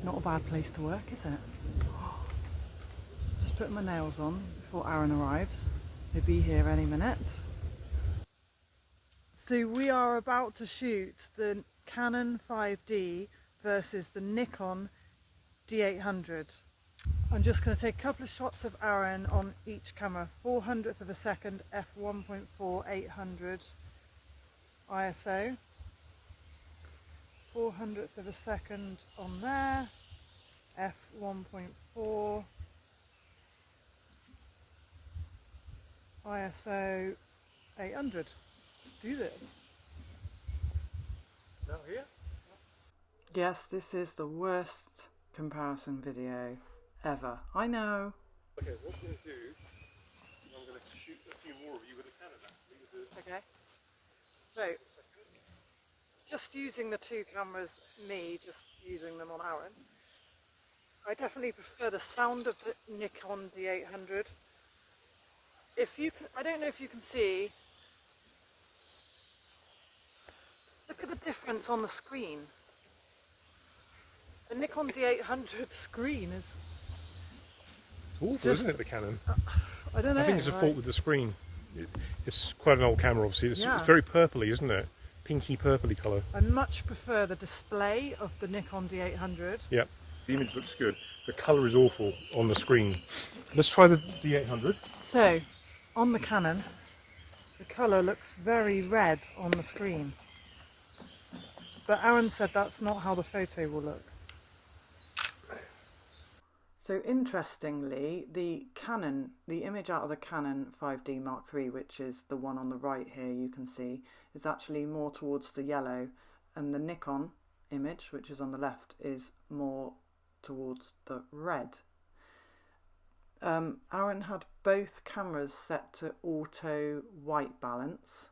Not a bad place to work, is it? Just putting my nails on before Aaron arrives. He'll be here any minute. So we are about to shoot the Canon 5D versus the Nikon D800. I'm just going to take a couple of shots of Aaron on each camera. 400th of a second, f1.4 800 ISO. 400th of a second on there, f1.4 ISO 800. Let's do this. Now here? Yes, this is the worst comparison video ever. I know. Okay, what I'm going to do, I'm going to shoot a few more of you with a Canon actually. Okay. So, just using the two cameras, just using them on Aaron, I definitely prefer the sound of the Nikon D800. If you can, I don't know if you can see, look at the difference on the screen. The Nikon D800 screen is... It's awful, isn't it, the Canon? I don't know. I think it's a fault with the screen. It's quite an old camera, obviously. It's very purpley, isn't it? Pinky purpley colour. I much prefer the display of the Nikon D800. Yep, the image looks good. The colour is awful on the screen. Let's try the D800. So, on the Canon, the colour looks very red on the screen. But Aaron said that's not how the photo will look. So interestingly, the image out of the Canon 5D Mark III, which is the one on the right here you can see, is actually more towards the yellow, and the Nikon image, which is on the left, is more towards the red. Aaron had both cameras set to auto white balance.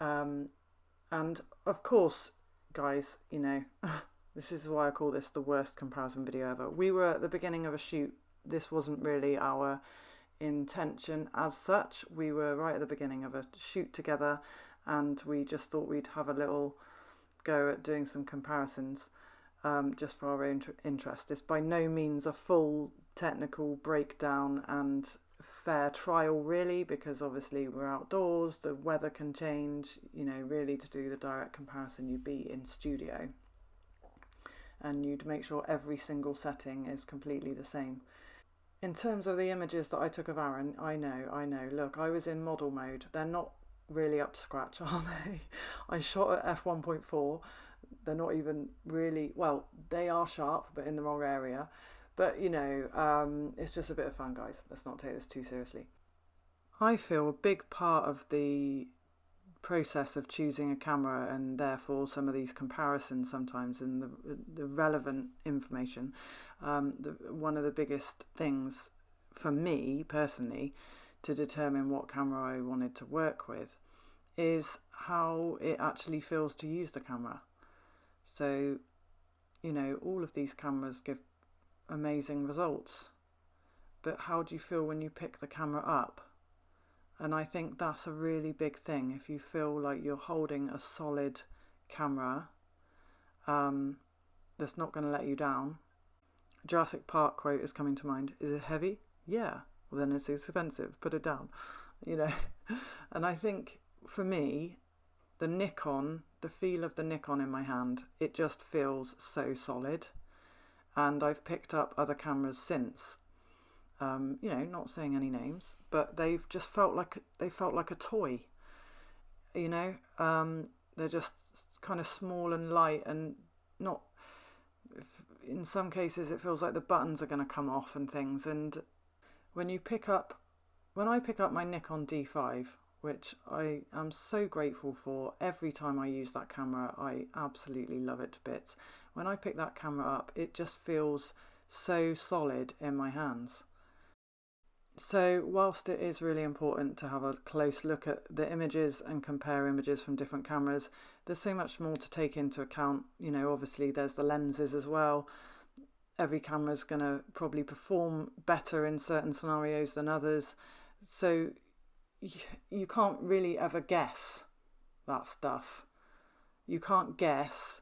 And of course, guys, you know, this is why I call this the worst comparison video ever. We were at the beginning of a shoot. This wasn't really our intention as such. We were right at the beginning of a shoot together, and we just thought we'd have a little go at doing some comparisons just for our own interest. It's by no means a full technical breakdown and fair trial really, because obviously we're outdoors, the weather can change, you know. Really, to do the direct comparison, you'd be in studio and you'd make sure every single setting is completely the same. In terms of the images that I took of Aaron, I know, look, I was in model mode. They're not really up to scratch, are they? I shot at f1.4. They're not even really, well, they are sharp, but in the wrong area. But, you know, it's just a bit of fun, guys. Let's not take this too seriously. I feel a big part of the process of choosing a camera, and therefore some of these comparisons sometimes, and the relevant information, one of the biggest things for me personally to determine what camera I wanted to work with is how it actually feels to use the camera. So, you know, all of these cameras give amazing results, but how do you feel when you pick the camera up? And I think that's a really big thing. If you feel like you're holding a solid camera that's not going to let you down. Jurassic Park quote is coming to mind. Is it heavy? Yeah. Well, then it's expensive. Put it down. You know. And I think for me, the Nikon, the feel of the Nikon in my hand, it just feels so solid. And I've picked up other cameras since. You know, not saying any names, but they've just felt like a toy. You know, they're just kind of small and light, and not. In some cases, it feels like the buttons are going to come off and things. And when I pick up my Nikon D5, which I am so grateful for, every time I use that camera, I absolutely love it to bits. When I pick that camera up, it just feels so solid in my hands. So whilst it is really important to have a close look at the images and compare images from different cameras, there's so much more to take into account. You know, obviously there's the lenses as well. Every camera's going to probably perform better in certain scenarios than others. So you can't really ever guess that stuff. You can't guess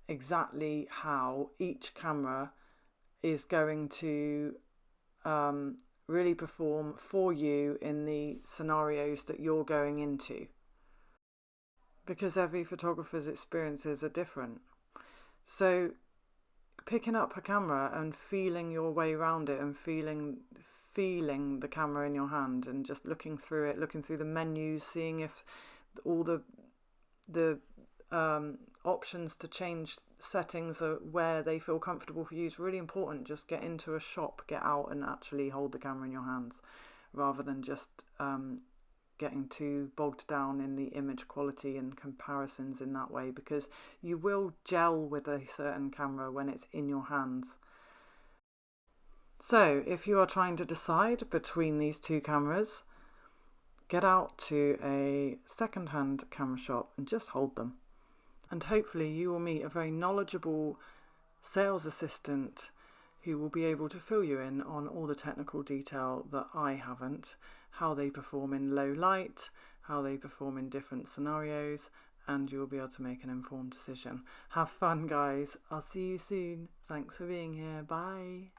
exactly how each camera is going to really perform for you in the scenarios that you're going into, because every photographer's experiences are different. So picking up a camera and feeling your way around it, and feeling the camera in your hand, and just looking through it, looking through the menus, seeing if all the options to change settings are where they feel comfortable for you is really important. Just get into a shop, get out and actually hold the camera in your hands, rather than just getting too bogged down in the image quality and comparisons in that way, because you will gel with a certain camera when it's in your hands. So if you are trying to decide between these two cameras, get out to a second-hand camera shop and just hold them. And hopefully you will meet a very knowledgeable sales assistant who will be able to fill you in on all the technical detail that I haven't, how they perform in low light, how they perform in different scenarios, and you will be able to make an informed decision. Have fun, guys. I'll see you soon. Thanks for being here. Bye.